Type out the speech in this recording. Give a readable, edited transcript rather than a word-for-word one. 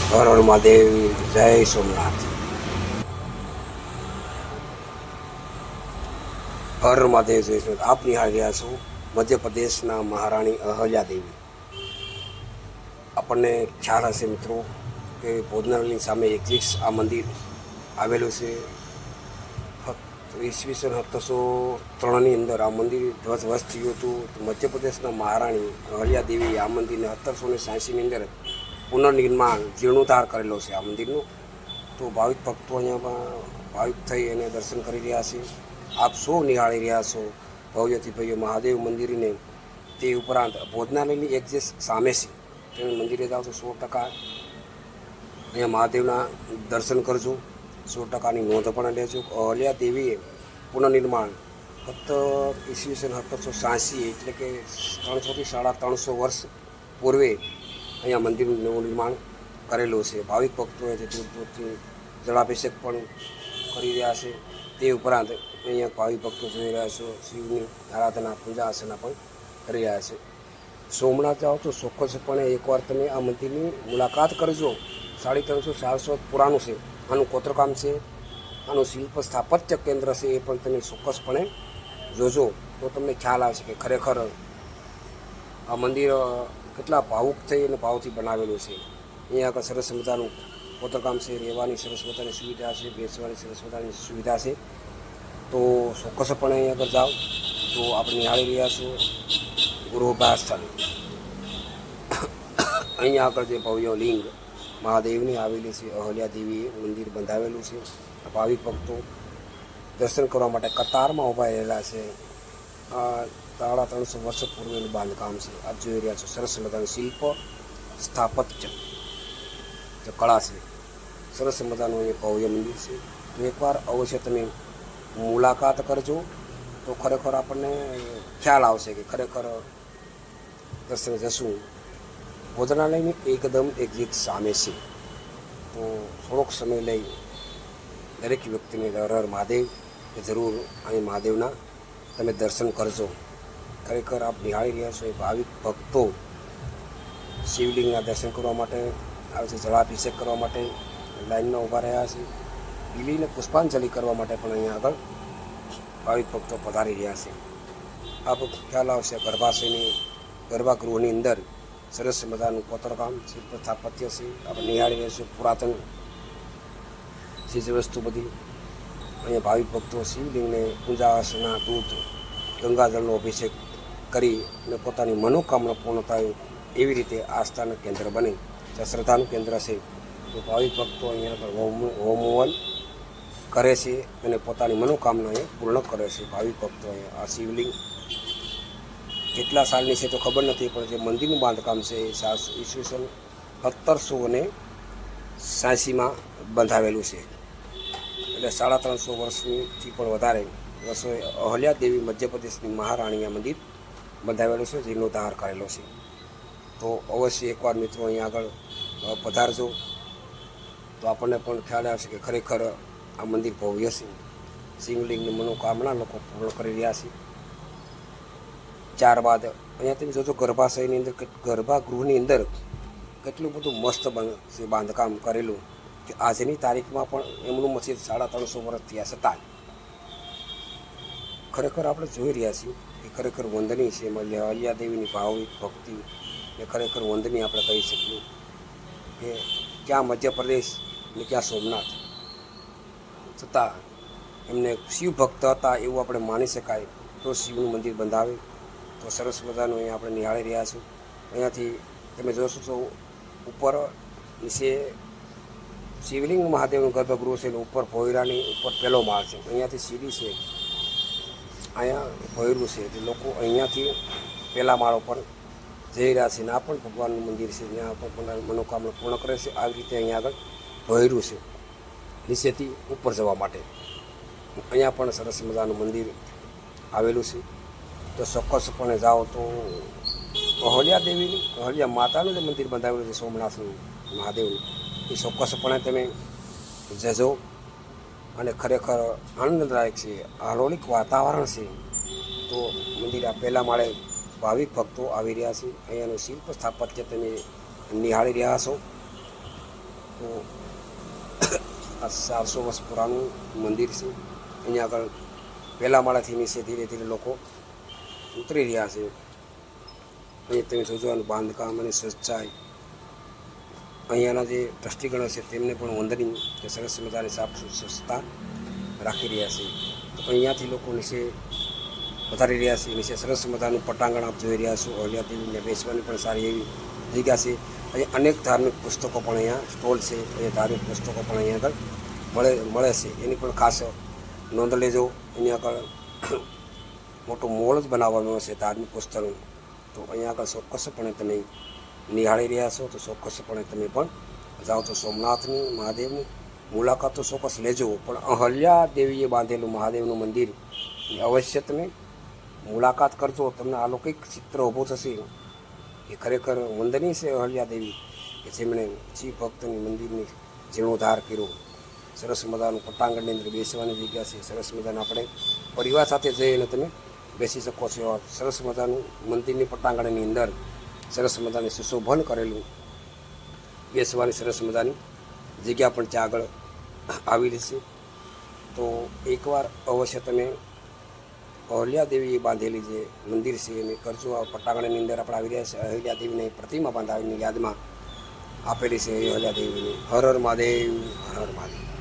હર હર મહાદેવ, જય સોમનાથ. હર હર મહાદેવ, જય સોમનાથ. આપ નિહાળી રહ્યા છો મધ્યપ્રદેશના મહારાણી અહલ્યા દેવી. આપણને ખ્યાલ હશે મિત્રો કે ભોજનાલયની સામે એક્ઝિક્ટ આ મંદિર આવેલું છે. ઈસવીસન 1703ની અંદર આ મંદિર ધ્વસ્ત થયું હતું. મધ્યપ્રદેશના મહારાણી અહલ્યા દેવી આ મંદિરને 1786ની અંદર પુનર્નિર્માણ જીર્ણોદ્ધાર કરેલો છે આ મંદિરનું. તો ભાવિક ભક્તો અહીંયા ભાવિક થઈ એને દર્શન કરી રહ્યા છે. આપ સૌ નિહાળી રહ્યા છો ભવ્યથી ભવ્ય મહાદેવ મંદિરને. તે ઉપરાંત ભોજનાલયની એક જે સામે છે તમે મંદિરે જાઓ તો 100% અહીંયા મહાદેવના દર્શન કરજો. 100%ની નોંધ પણ લેજો. અહલ્યા દેવીએ પુનર્નિર્માણ ફક્ત ઈસવીસન 1786 એટલે કે 300 થી 350 વર્ષ પૂર્વે અહીંયા મંદિરનું નવું નિર્માણ કરેલું છે. ભાવિક ભક્તોએ દૂરથી જળાભિષેક પણ કરી રહ્યા છે. તે ઉપરાંત અહીંયા ભાવિક ભક્તો જોઈ રહ્યા છો શિવની આરાધના પૂજા અર્ચના પણ કરી રહ્યા છે. સોમનાથ જાઓ તો ચોક્કસપણે એકવાર તમે આ મંદિરની મુલાકાત કરજો. 350-400 પુરાણું છે. આનું કોતરકામ છે, આનું શિલ્પ સ્થાપત્ય કેન્દ્ર છે, એ પણ તમે ચોક્કસપણે જોજો તો તમને ખ્યાલ આવશે કે ખરેખર આ મંદિર કેટલા ભાવુક થઈ અને ભાવથી બનાવેલું છે. અહીંયા આગળ સરસ મજાનું કોતરકામ છે, રહેવાની સરસ મજાની સુવિધા છે, બેસવાની સરસ મજાની સુવિધા છે. તો ચોક્કસપણે અહીં આગળ જાઓ તો આપણે નિહાળી રહ્યા છો ગૃહભાસ સ્થળ. અહીંયા આગળ જે ભવ્ય લિંગ મહાદેવની આવેલી છે, અહલ્યા દેવીએ મંદિર બંધાવેલું છે. ભાવિક ભક્તો દર્શન કરવા માટે કતારમાં ઊભા રહેલા છે. આ 350 વર્ષ પૂર્વેનું બાંધકામ છે. આપ જોઈ રહ્યા છો સરસ મજાનું શિલ્પ સ્થાપત્ય જે કળા છે, સરસ મજાનું એ ભવ્ય મંદિર છે. તો એકવાર અવશ્ય તમે મુલાકાત કરજો તો ખરેખર આપણને ખ્યાલ આવશે કે ખરેખર દર્શન જશું. ભોજનાલયની એકદમ એક્ઝિટ સામે છે. તો થોડોક સમય લઈ દરેક વ્યક્તિને હર હર મહાદેવ કે જરૂર અહીં મહાદેવના તમે દર્શન કરજો. ખરેખર આપ નિહાળી રહ્યા છો એ ભાવિક ભક્તો શિવલિંગના દર્શન કરવા માટે આવે છે, જળાભિષેક કરવા માટે લાઈનમાં ઊભા રહ્યા છે. બીલીને પુષ્પાંજલિ કરવા માટે પણ અહીંયા આગળ ભાવિક ભક્તો પધારી રહ્યા છે. આપ ખ્યાલ આવશે ગર્ભાશયની ગર્ભાગૃહની અંદર સરસ મજાનું કોતરકામ શિલ્પ સ્થાપત્ય છે. આપણે નિહાળી રહીશું પુરાતન ચીજ વસ્તુ બધી. અહીંયા ભાવિક ભક્તો શિવલિંગને પૂજા અર્ચના દૂધ ગંગાજળનો અભિષેક કરી અને પોતાની મનોકામના પૂર્ણ થાય એવી રીતે આસ્થાનું કેન્દ્ર બને, જે શ્રદ્ધાનું કેન્દ્ર છે. તો ભાવિક ભક્તો અહીંયા આગળ હોમવન કરે છે અને પોતાની મનોકામના એ પૂર્ણ કરે છે. ભાવિક ભક્તો અહીંયા આ શિવલિંગ કેટલા સાલની છે તો ખબર નથી, પણ જે મંદિરનું બાંધકામ છે એ ઈસવીસન 1786માં બંધાવેલું છે. એટલે 350 વર્ષથી પણ વધારે વર્ષોએ અહલ્યા દેવી મધ્યપ્રદેશની મહારાણીયા મંદિર બંધાવેલું છે, જીર્ણોદ્ધાર કરેલો છે. તો અવશ્ય એકવાર મિત્રો અહીંયા આગળ પધારજો તો આપણને પણ ખ્યાલ આવશે કે ખરેખર આ મંદિર ભવ્ય છે. શિવલિંગની મનોકામના લોકો પૂર્ણ કરી રહ્યા છે. ત્યારબાદ અહીંયા તમે જોજો ગર્ભાશયની અંદર ગર્ભાગૃહની અંદર કેટલું બધું મસ્ત બાંધકામ કરેલું કે આજની તારીખમાં પણ એમનું મસ્જિદ 350 વર્ષ થયા છતાં ખરેખર આપણે જોઈ રહ્યા છીએ કે ખરેખર વંદનીય છે. અહલ્યા દેવીની ભાવિક ભક્તિ એ ખરેખર વંદનીય આપણે કહી શકીએ કે ક્યાં મધ્યપ્રદેશ ને ક્યાં સોમનાથ, છતાં એમને શિવ ભક્ત હતા એવું આપણે માની શકાય. તો શિવનું મંદિર બંધાવે તો સરસ મજાનું અહીંયા આપણે નિહાળી રહ્યા છું. અહીંયાથી તમે જોશો તો ઉપર નીચે શિવલિંગ મહાદેવનું ગર્ભગૃહ છે અને ઉપર ભોયરાની ઉપર પહેલો માળ છે. અહીંયાથી સીડી છે, અહીંયા ભોયરું છે. જે લોકો અહીંયાથી પહેલા માળ ઉપર જઈ રહ્યા છે. ને આ પણ ભગવાનનું મંદિર છે, જ્યાં પણ મનોકામના પૂર્ણ કરે છે. આવી રીતે અહીંયા આગળ ભોયરું છે નીચેથી ઉપર જવા માટે. અહીંયા પણ સરસ મજાનું મંદિર આવેલું છે. તો ચોક્કસપણે જાઓ તો અહલ્યા દેવીની અહલ્યા માતાનું જે મંદિર બંધાવેલું છે સોમનાથનું મહાદેવનું, એ ચોક્કસપણે તમે જજો. અને ખરેખર આનંદદાયક છે, આહ્લાદક વાતાવરણ છે. તો મંદિર આ પહેલા માળે ભાવિક ભક્તો આવી રહ્યા છે. અહીંયાનું શિલ્પ સ્થાપત્ય તમે નિહાળી રહ્યા છો. તો આ 400 વર્ષ પુરાણું મંદિર છે. અહીંયા આગળ પહેલા માળાથી નીચે ધીરે ધીરે લોકો ઉતરી રહ્યા છે. અહીંયા તમે જોજો બાંધકામ અને સ્વચ્છાઈ, અહીંયાના જે ટ્રસ્ટીગણો છે તેમને પણ વંદનીય કે સરસ મજાની સાફ સ્વચ્છતા રાખી રહ્યા છે. તો અહીંયાથી લોકો નીચે વધારી રહ્યા છે. નીચે સરસ મજાનું પટાંગણ આપ જોઈ રહ્યા છો. અહલ્યા દેવીને બેસવાની પણ સારી એવી જગ્યા છે. અહીંયા અનેક ધાર્મિક પુસ્તકો પણ અહીંયા સ્ટોલ છે. એ ધાર્મિક પુસ્તકો પણ અહીંયા આગળ મળે છે. એની પણ ખાસ નોંધ લેજો. અહીંયા આગળ મોટો મોલ જ બનાવવાનો છે ધાર્મિક પુસ્તકનું. તો અહીંયા આગળ ચોક્કસપણે તમે નિહાળી રહ્યા છો તો ચોક્કસપણે તમે પણ જાઓ તો સોમનાથની મહાદેવની મુલાકાત તો ચોક્કસ લેજો. પણ અહલ્યા દેવીએ બાંધેલું મહાદેવનું મંદિર અવશ્ય તમે મુલાકાત કરજો. તમને અલૌકિક ચિત્ર ઊભું થશે. એ ખરેખર વંદનીય છે અહલ્યા દેવી કે જેમણે શિવ ભક્તની મંદિરની જીર્ણોદ્ધાર કર્યો. સરસ મજાનું પટાંગણની અંદર બેસવાની જગ્યા છે. સરસ મજાનું આપણે પરિવાર સાથે જઈને તમે બેસી શકો છો. સરસ મજાનું મંદિરની પટાંગણની અંદર સરસ મજાની સુશોભન કરેલું બેસવાની સરસ મજાની જગ્યા પણ ત્યાં આગળ આવેલી છે. તો એકવાર અવશ્ય તમે અહલ્યા દેવીએ બાંધેલી જે મંદિર છે એને કરજો. આ પટાંગણની અંદર આપણે આવી રહ્યા છે. અહલ્યા દેવીની પ્રતિમા બાંધાવીની યાદમાં આપેલી છે અહલ્યા દેવીની. હર હર મહાદેવ, હર હર મહાદેવ.